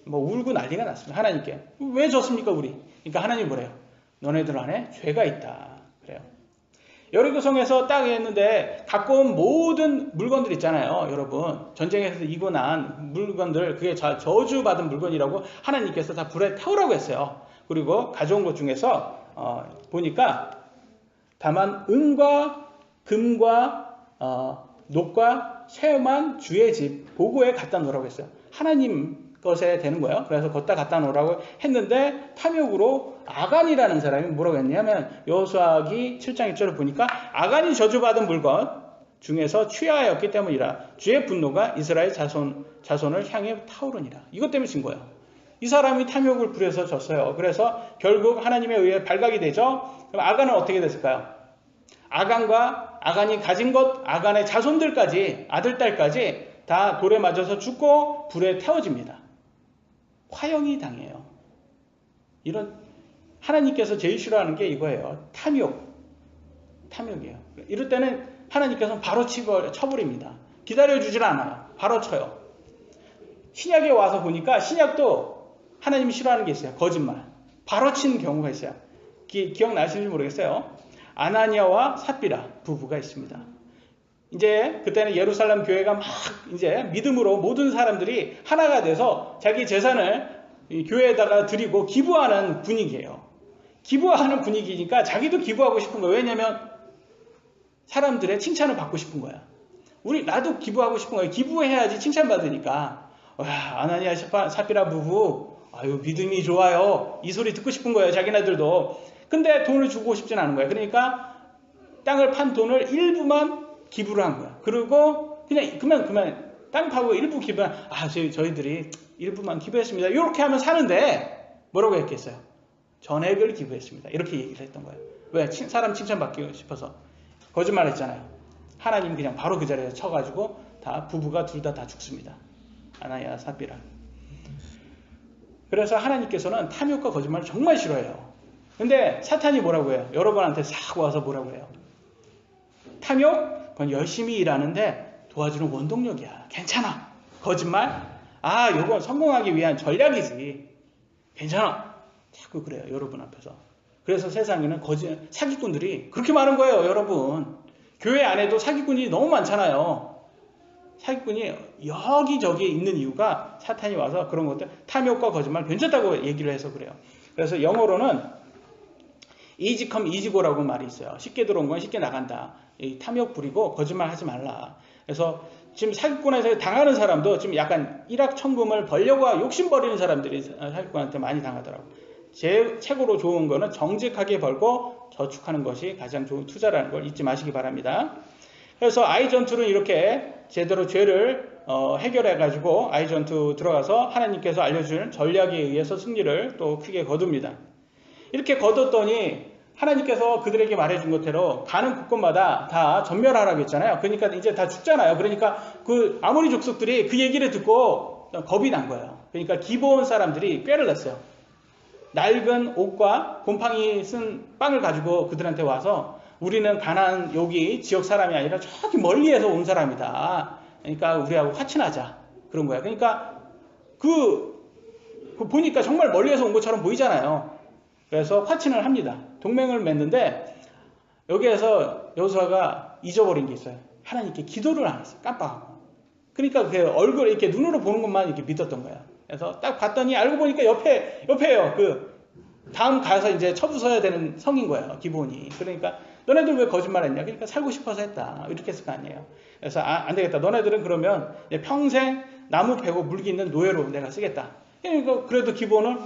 뭐 울고 난리가 났습니다. 하나님께. 왜 졌습니까, 우리? 그러니까 하나님 뭐래요? 너네들 안에 죄가 있다. 그래요. 여리고성에서 딱 했는데 갖고 온 모든 물건들 있잖아요, 여러분. 전쟁에서 이고 난 물건들, 그게 저주받은 물건이라고 하나님께서 다 불에 태우라고 했어요. 그리고 가져온 것 중에서 보니까 다만 은과 금과 녹과 쇠만 주의 집 보고에 갖다 놓으라고 했어요. 하나님 것에 되는 거예요. 그래서 걷다 갖다 놓으라고 했는데 탐욕으로 아간이라는 사람이 뭐라고 했냐면 여호수아기 7장 1절을 보니까 아간이 저주받은 물건 중에서 취하였기 때문이라 주의 분노가 이스라엘 자손을 향해 타오르니라. 이것 때문에 진 거예요. 이 사람이 탐욕을 부려서 졌어요. 그래서 결국 하나님에 의해 발각이 되죠. 그럼 아간은 어떻게 됐을까요? 아간과 아간이 가진 것, 아간의 자손들까지, 아들, 딸까지 다 돌에 맞아서 죽고 불에 태워집니다. 화형이 당해요. 이런 하나님께서 제일 싫어하는 게 이거예요. 탐욕이에요. 이럴 때는 하나님께서는 바로 쳐버립니다. 기다려주질 않아요. 바로 쳐요. 신약에 와서 보니까 신약도 하나님이 싫어하는 게 있어요. 거짓말. 바로 치는 경우가 있어요. 기억나시는지 모르겠어요. 아나니아와 삽비라 부부가 있습니다. 이제 그때는 예루살렘 교회가 막 이제 믿음으로 모든 사람들이 하나가 돼서 자기 재산을 교회에다가 드리고 기부하는 분위기예요. 기부하는 분위기니까 자기도 기부하고 싶은 거예요. 왜냐면 사람들의 칭찬을 받고 싶은 거야. 나도 기부하고 싶은 거예요. 기부해야지 칭찬받으니까. 와, 아나니아 삽비라 부부, 아유, 믿음이 좋아요. 이 소리 듣고 싶은 거예요. 자기네들도. 근데 돈을 주고 싶진 않은 거예요. 그러니까 땅을 판 돈을 일부만 기부를 한 거야. 그리고 그냥 그만 땅 파고 일부 기부한, 저희들이 일부만 기부했습니다. 이렇게 하면 사는데 뭐라고 했겠어요? 전액을 기부했습니다. 이렇게 얘기를 했던 거예요. 왜? 사람 칭찬받기 싶어서. 거짓말 했잖아요. 하나님 그냥 바로 그 자리에서 쳐가지고 부부가 둘 다 죽습니다. 아나니아 삽비라. 그래서 하나님께서는 탐욕과 거짓말을 정말 싫어해요. 근데 사탄이 뭐라고 해요? 여러분한테 싹 와서 뭐라고 해요? 탐욕? 그건 열심히 일하는데 도와주는 원동력이야. 괜찮아. 거짓말? 요건 성공하기 위한 전략이지. 괜찮아. 자꾸 그래요. 여러분 앞에서. 그래서 세상에는 사기꾼들이 그렇게 많은 거예요. 여러분. 교회 안에도 사기꾼이 너무 많잖아요. 사기꾼이 여기저기 있는 이유가 사탄이 와서 그런 것들, 탐욕과 거짓말 괜찮다고 얘기를 해서 그래요. 그래서 영어로는 easy come easy go라고 말이 있어요. 쉽게 들어온 건 쉽게 나간다. 이 탐욕 부리고 거짓말 하지 말라. 그래서 지금 사기꾼에서 당하는 사람도 지금 약간 일확천금을 벌려고 욕심 버리는 사람들이 사기꾼한테 많이 당하더라고요. 최고로 좋은 거는 정직하게 벌고 저축하는 것이 가장 좋은 투자라는 걸 잊지 마시기 바랍니다. 그래서 아이전투는 이렇게 제대로 죄를 해결해가지고 아이전투 들어가서 하나님께서 알려주는 전략에 의해서 승리를 또 크게 거둡니다. 이렇게 거뒀더니 하나님께서 그들에게 말해준 것대로 가는 곳곳마다 다 전멸하라고 했잖아요. 그러니까 이제 다 죽잖아요. 그러니까 그 아모리 족속들이 그 얘기를 듣고 겁이 난 거예요. 그러니까 기브온 사람들이 꾀를 냈어요. 낡은 옷과 곰팡이 쓴 빵을 가지고 그들한테 와서 우리는 가나안 여기 지역 사람이 아니라 저기 멀리에서 온 사람이다. 그러니까 우리하고 화친하자. 그런 거야. 그러니까 보니까 정말 멀리에서 온 것처럼 보이잖아요. 그래서 화친을 합니다. 동맹을 맺는데 여기에서 여호수아가 잊어버린 게 있어요. 하나님께 기도를 안 했어요. 깜빡하고. 그러니까 그 얼굴 이렇게 눈으로 보는 것만 이렇게 믿었던 거야. 그래서 딱 봤더니 알고 보니까 옆에요. 그 다음 가서 이제 쳐부숴야 되는 성인 거예요. 기본이. 그러니까 너네들 왜 거짓말했냐? 그러니까 살고 싶어서 했다. 이렇게 했을 거 아니에요. 그래서 안 되겠다. 너네들은 그러면 평생 나무 패고 물기 있는 노예로 내가 쓰겠다. 그러니까 그래도 기본은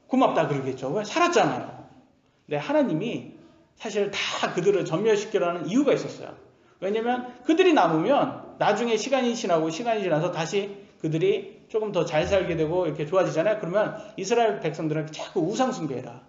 고맙다 그러겠죠. 왜? 살았잖아요. 근데 하나님이 사실 다 그들을 전멸시키려는 이유가 있었어요. 왜냐면 그들이 남으면 나중에 시간이 지나서 다시 그들이 조금 더 잘 살게 되고 이렇게 좋아지잖아요. 그러면 이스라엘 백성들은 자꾸 우상숭배해라.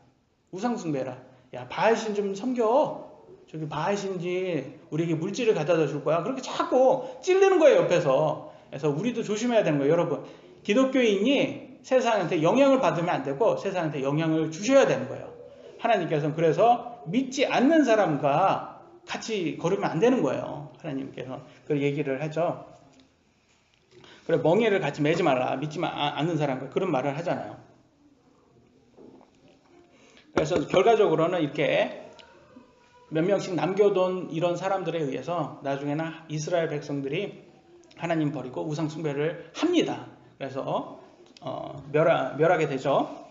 야, 바알신 좀 섬겨. 저기 바알신지 우리에게 물질을 가져다 줄 거야. 그렇게 자꾸 찔르는 거예요, 옆에서. 그래서 우리도 조심해야 되는 거예요, 여러분. 기독교인이 세상한테 영향을 받으면 안 되고 세상한테 영향을 주셔야 되는 거예요. 하나님께서는 그래서 믿지 않는 사람과 같이 걸으면 안 되는 거예요. 하나님께서 그 얘기를 하죠. 그래, 멍에를 같이 매지 말라. 믿지 않는 사람과 그런 말을 하잖아요. 그래서 결과적으로는 이렇게 몇 명씩 남겨둔 이런 사람들에 의해서 나중에는 이스라엘 백성들이 하나님 버리고 우상 숭배를 합니다. 그래서 멸하게 되죠.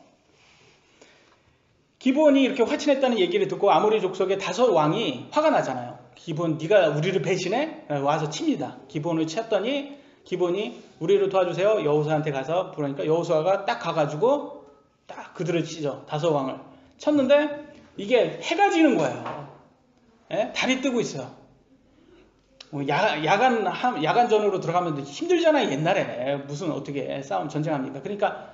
기브온이 이렇게 화친했다는 얘기를 듣고 아모리 족속의 5왕이 화가 나잖아요. 기브온, 네가 우리를 배신해? 와서 칩니다. 기브온을 쳤더니 기브온이 우리를 도와주세요. 여호수아한테 가서 부르니까 여호수아가 딱 가가지고 딱 그들을 치죠. 5왕을 쳤는데 이게 해가 지는 거예요. 예? 달이 뜨고 있어요. 야간전으로 들어가면 힘들잖아요. 옛날에 무슨 어떻게 전쟁합니까? 그러니까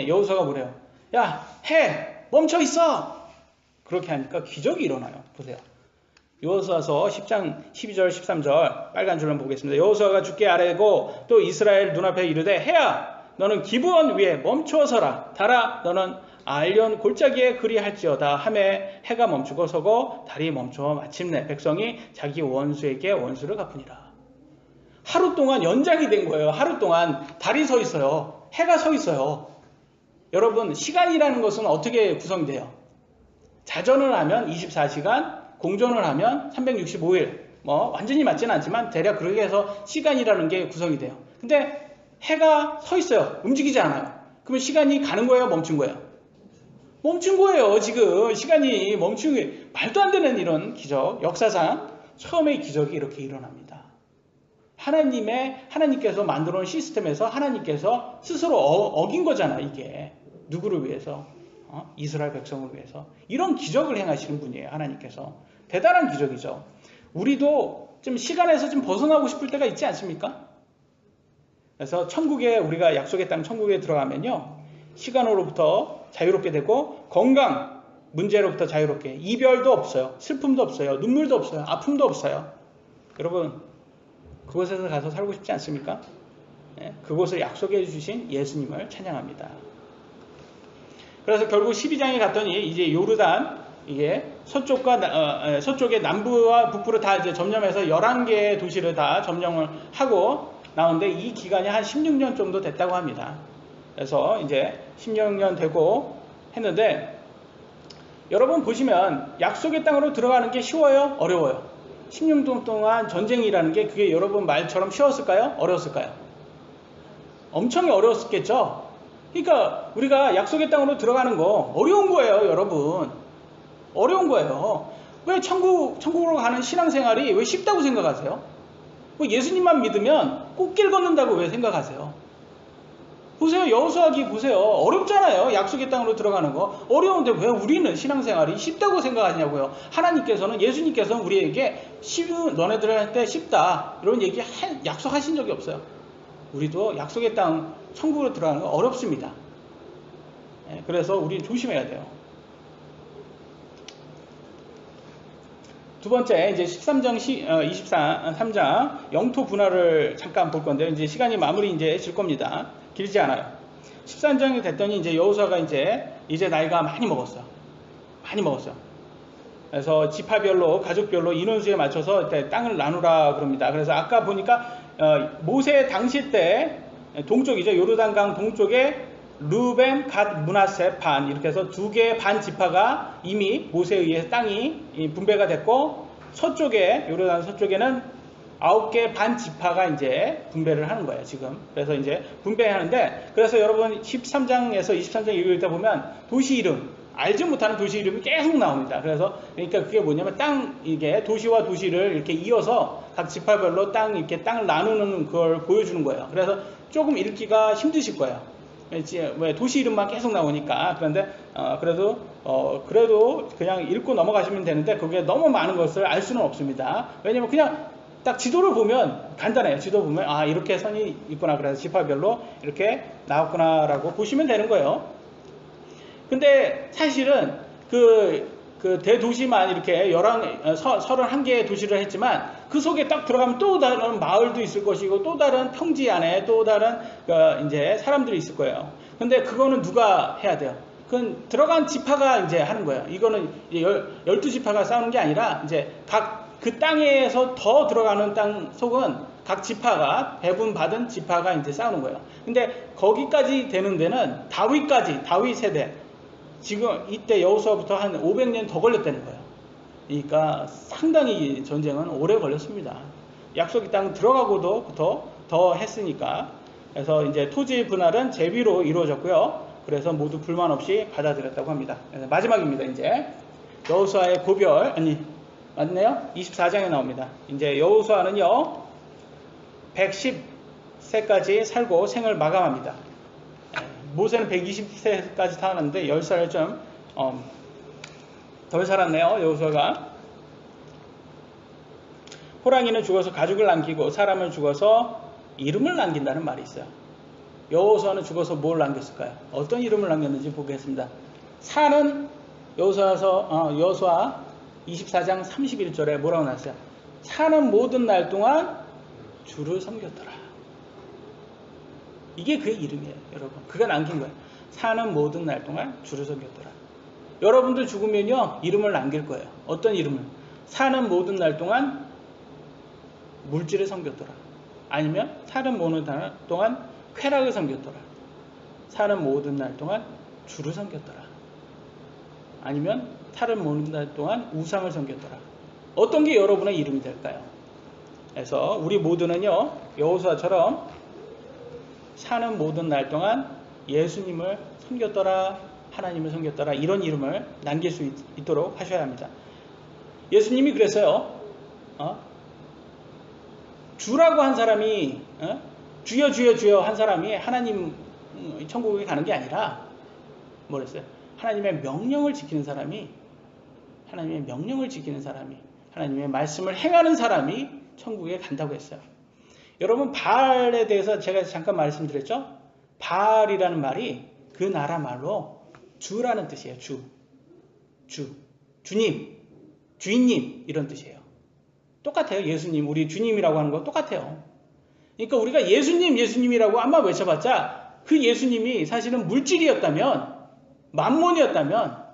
여호수아가 뭐래요? 야, 해! 멈춰 있어! 그렇게 하니까 기적이 일어나요. 보세요. 여호수아서 10장 12절 13절 빨간 줄로 보겠습니다. 여호수아가 주께 아뢰고 또 이스라엘 눈앞에 이르되 해야 너는 기브온 위에 멈추어 서라. 달아 너는 알련 골짜기에 그리할지어다 하매 해가 멈추고 서고 달이 멈춰 마침내 백성이 자기 원수에게 원수를 갚으니라. 하루 동안 연장이 된 거예요. 하루 동안 달이 서 있어요. 해가 서 있어요. 여러분, 시간이라는 것은 어떻게 구성돼요? 자전을 하면 24시간, 공전을 하면 365일. 완전히 맞지는 않지만 대략 그렇게 해서 시간이라는 게 구성이 돼요. 근데 해가 서 있어요. 움직이지 않아요. 그러면 시간이 가는 거예요? 멈춘 거예요? 멈춘 거예요. 지금 시간이 멈춘 게 말도 안 되는 이런 기적. 역사상 처음에 기적이 이렇게 일어납니다. 하나님께서 만들어 놓은 시스템에서 하나님께서 스스로 어긴 거잖아, 이게. 누구를 위해서? 이스라엘 백성을 위해서. 이런 기적을 행하시는 분이에요, 하나님께서. 대단한 기적이죠. 우리도 좀 시간에서 좀 벗어나고 싶을 때가 있지 않습니까? 그래서 우리가 약속의 땅 천국에 들어가면요, 시간으로부터 자유롭게 되고, 건강 문제로부터 자유롭게, 이별도 없어요. 슬픔도 없어요. 눈물도 없어요. 아픔도 없어요. 여러분, 그곳에서 가서 살고 싶지 않습니까? 네, 그곳을 약속해 주신 예수님을 찬양합니다. 그래서 결국 12장에 갔더니 이제 요르단, 이게 서쪽의 남부와 북부를 다 이제 점령해서 11개의 도시를 다 점령을 하고 나오는데 이 기간이 한 16년 정도 됐다고 합니다. 그래서 이제 16년 되고 했는데 여러분 보시면 약속의 땅으로 들어가는 게 쉬워요? 어려워요? 16년 동안 전쟁이라는 게 그게 여러분 말처럼 쉬웠을까요? 어려웠을까요? 엄청 어려웠겠죠? 그러니까 우리가 약속의 땅으로 들어가는 거 어려운 거예요, 여러분. 어려운 거예요. 왜 천국으로 가는 신앙생활이 왜 쉽다고 생각하세요? 예수님만 믿으면 꽃길 걷는다고 왜 생각하세요? 보세요. 여호수아기 보세요. 어렵잖아요. 약속의 땅으로 들어가는 거. 어려운데 왜 우리는 신앙생활이 쉽다고 생각하냐고요. 예수님께서는 우리에게 너네들한테 쉽다. 이런 얘기 약속하신 적이 없어요. 우리도 약속의 땅 천국으로 들어가는 거 어렵습니다. 그래서 우리는 조심해야 돼요. 두 번째 이제 13장 23장 영토 분할을 잠깐 볼 건데요. 이제 시간이 마무리 이제 질 겁니다. 길지 않아요. 13장이 됐더니 이제 여호수아가 이제 나이가 많이 먹었어요. 많이 먹었어요. 그래서 지파별로 가족별로 인원수에 맞춰서 땅을 나누라 그럽니다. 그래서 아까 보니까 모세 당시 때 동쪽이죠. 요르단강 동쪽에 루벤, 갓, 므낫세, 반 이렇게 해서 두 개의 반 지파가 이미 모세에 의해서 땅이 분배가 됐고 서쪽에 요르단 서쪽에는 9개 반 지파가 이제 분배를 하는 거예요 지금. 그래서 이제 분배하는데 그래서 여러분 13장에서 23장 읽다 보면 도시 이름 알지 못하는 도시 이름이 계속 나옵니다. 그래서 그러니까 그게 뭐냐면 이게 도시와 도시를 이렇게 이어서 각 지파별로 이렇게 땅을 나누는 걸 보여주는 거예요. 그래서 조금 읽기가 힘드실 거예요. 왜 도시 이름만 계속 나오니까. 그런데 그래도 그냥 읽고 넘어가시면 되는데 그게 너무 많은 것을 알 수는 없습니다. 왜냐면 그냥 딱 지도를 보면 간단해요. 지도 보면 이렇게 선이 있구나. 그래서 지파별로 이렇게 나왔구나라고 보시면 되는 거예요. 근데 사실은 그 대도시만 이렇게 31개의 도시를 했지만 그 속에 딱 들어가면 또 다른 마을도 있을 것이고 또 다른 평지 안에 또 다른 이제 사람들이 있을 거예요. 근데 그거는 누가 해야 돼요? 그건 들어간 지파가 이제 하는 거예요. 이거는 12지파가 싸우는 게 아니라 이제 각 그 땅에서 더 들어가는 땅 속은 각 지파가 배분받은 지파가 이제 싸우는 거예요. 근데 거기까지 되는 데는 다윗 세대 지금 이때 여호수아부터 한 500년 더 걸렸다는 거예요. 그러니까 상당히 전쟁은 오래 걸렸습니다. 약속의 땅 들어가고도 더 했으니까. 그래서 이제 토지 분할은 제비로 이루어졌고요. 그래서 모두 불만 없이 받아들였다고 합니다. 그래서 마지막입니다. 이제 여호수아의 고별 맞네요. 24장에 나옵니다. 이제 여호수아는요 110세까지 살고 생을 마감합니다. 모세는 120세까지 살았는데 10살을 좀 덜 살았네요. 여호수아가. 호랑이는 죽어서 가죽을 남기고 사람은 죽어서 이름을 남긴다는 말이 있어요. 여호수아는 죽어서 뭘 남겼을까요? 어떤 이름을 남겼는지 보겠습니다. 사는 여호수아 24장 31절에 뭐라고 나왔어요? 사는 모든 날 동안 주를 섬겼더라. 이게 그의 이름이에요, 여러분. 그가 남긴 거예요. 사는 모든 날 동안 주를 섬겼더라. 여러분들 죽으면요, 이름을 남길 거예요. 어떤 이름을? 사는 모든 날 동안 물질을 섬겼더라. 아니면 사는 모든 날 동안 쾌락을 섬겼더라. 사는 모든 날 동안 주를 섬겼더라. 아니면 사는 모든 날 동안 우상을 섬겼더라. 어떤 게 여러분의 이름이 될까요? 그래서 우리 모두는요, 여호수아처럼 사는 모든 날 동안 예수님을 섬겼더라, 하나님을 섬겼더라, 이런 이름을 남길 수 있도록 하셔야 합니다. 예수님이 그랬어요. 주라고 한 사람이 주여 주여 주여 한 사람이 하나님 천국에 가는 게 아니라 뭐랬어요? 하나님의 명령을 지키는 사람이 하나님의 말씀을 행하는 사람이 천국에 간다고 했어요. 여러분 바알에 대해서 제가 잠깐 말씀드렸죠? 바알이라는 말이 그 나라 말로 주라는 뜻이에요. 주님, 주인님 이런 뜻이에요. 똑같아요. 예수님, 우리 주님이라고 하는 거 똑같아요. 그러니까 우리가 예수님이라고 한번 외쳐봤자 그 예수님이 사실은 물질이었다면, 만몬이었다면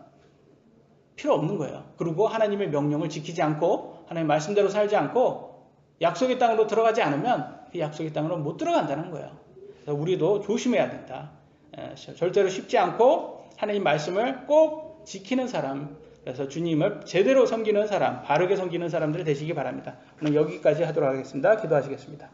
필요 없는 거예요. 그리고 하나님의 명령을 지키지 않고 하나님의 말씀대로 살지 않고 약속의 땅으로 들어가지 않으면 그 약속의 땅으로 못 들어간다는 거예요. 그래서 우리도 조심해야 된다. 절대로 쉽지 않고 하나님 말씀을 꼭 지키는 사람, 그래서 주님을 제대로 섬기는 사람, 바르게 섬기는 사람들이 되시기 바랍니다. 오늘 여기까지 하도록 하겠습니다. 기도하시겠습니다.